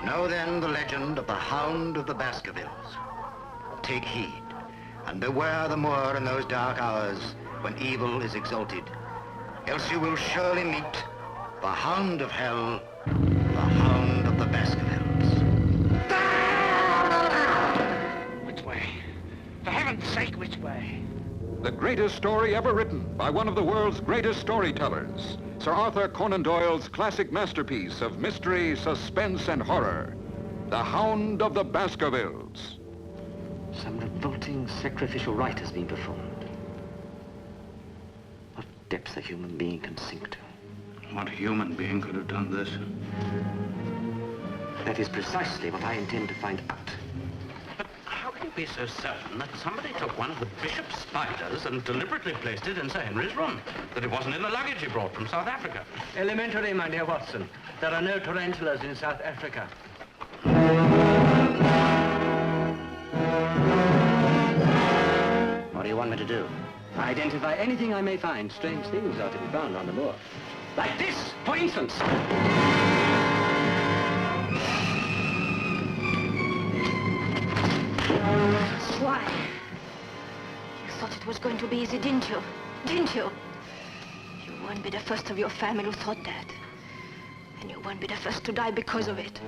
Know then the legend of the Hound of the Baskervilles. Take heed, and beware the moor in those dark hours when evil is exalted, else you will surely meet the Hound of Hell, the Hound of the Baskervilles. Which way? For heaven's sake, which way? The greatest story ever written by one of the world's greatest storytellers, Sir Arthur Conan Doyle's classic masterpiece of mystery, suspense, and horror, The Hound of the Baskervilles. Some revolting sacrificial rite has been performed. What depths a human being can sink to. What human being could have done this? That is precisely what I intend to find out. But how can you be so certain that somebody took one of the bishop's spiders and deliberately placed it in Sir Henry's room? That it wasn't in the luggage he brought from South Africa? Elementary, my dear Watson. There are no tarantulas in South Africa. What do you want me to do? Identify anything I may find. Strange things are to be found on the moor. Like this, for instance. Why? You thought it was going to be easy, didn't you? Didn't you? You won't be the first of your family who thought that. And you won't be the first to die because of it.